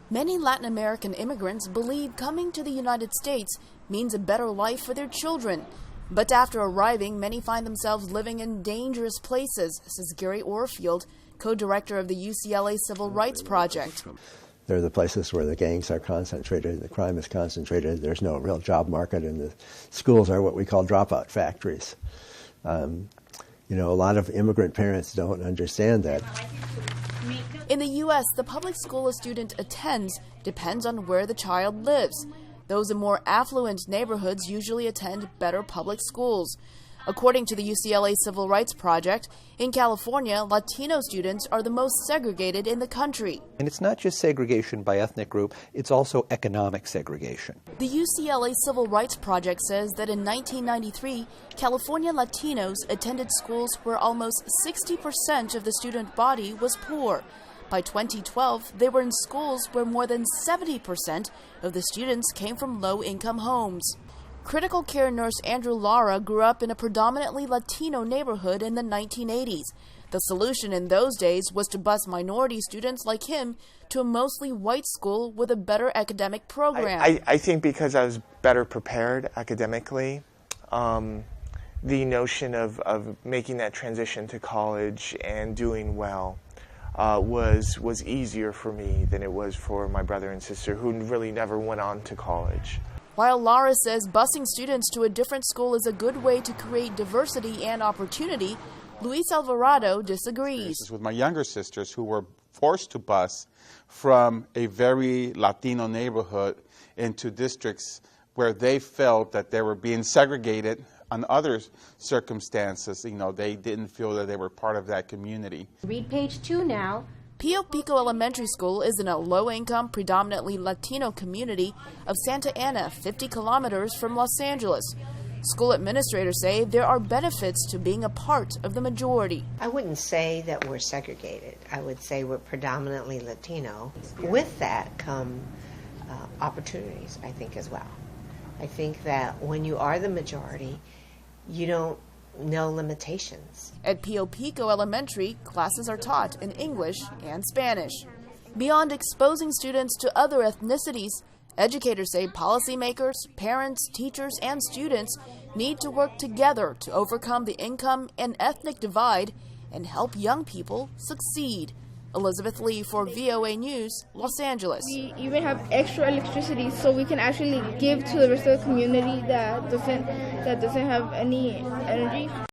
Many Latin American immigrants believe coming to the United States means a better life for their children. But after arriving, many find themselves living in dangerous places, says Gary Orfield, co-director of the UCLA Civil Rights Project. They're the places where the gangs are concentrated, the crime is concentrated, there's no real job market, and the schools are what we call dropout factories. A lot of immigrant parents don't understand that. In the U.S., the public school a student attends depends on where the child lives. Those in more affluent neighborhoods usually attend better public schools. According to the UCLA Civil Rights Project, in California, Latino students are the most segregated in the country. And it's not just segregation by ethnic group, it's also economic segregation. The UCLA Civil Rights Project says that in 1993, California Latinos attended schools where almost 60% of the student body was poor. By 2012, they were in schools where more than 70% of the students came from low-income homes. Critical care nurse Andrew Lara grew up in a predominantly Latino neighborhood in the 1980s. The solution in those days was to bus minority students like him to a mostly white school with a better academic program. I think because I was better prepared academically, the notion of making that transition to college and doing well was easier for me than it was for my brother and sister who really never went on to college. While Lara says busing students to a different school is a good way to create diversity and opportunity, Luis Alvarado disagrees. With my younger sisters who were forced to bus from a very Latino neighborhood into districts where they felt that they were being segregated on other circumstances. They didn't feel that they were part of that community. Read page 2 now. Pico Elementary School is in a low-income, predominantly Latino community of Santa Ana, 50 kilometers from Los Angeles. School administrators say there are benefits to being a part of the majority. I wouldn't say that we're segregated. I would say we're predominantly Latino. With that come opportunities, I think, as well. I think that when you are the majority, you don't know limitations. At Pico Elementary, classes are taught in English and Spanish. Beyond exposing students to other ethnicities, educators say policymakers, parents, teachers, and students need to work together to overcome the income and ethnic divide and help young people succeed. Elizabeth Lee for VOA News, Los Angeles. We even have extra electricity so we can actually give to the rest of the community that doesn't have any energy.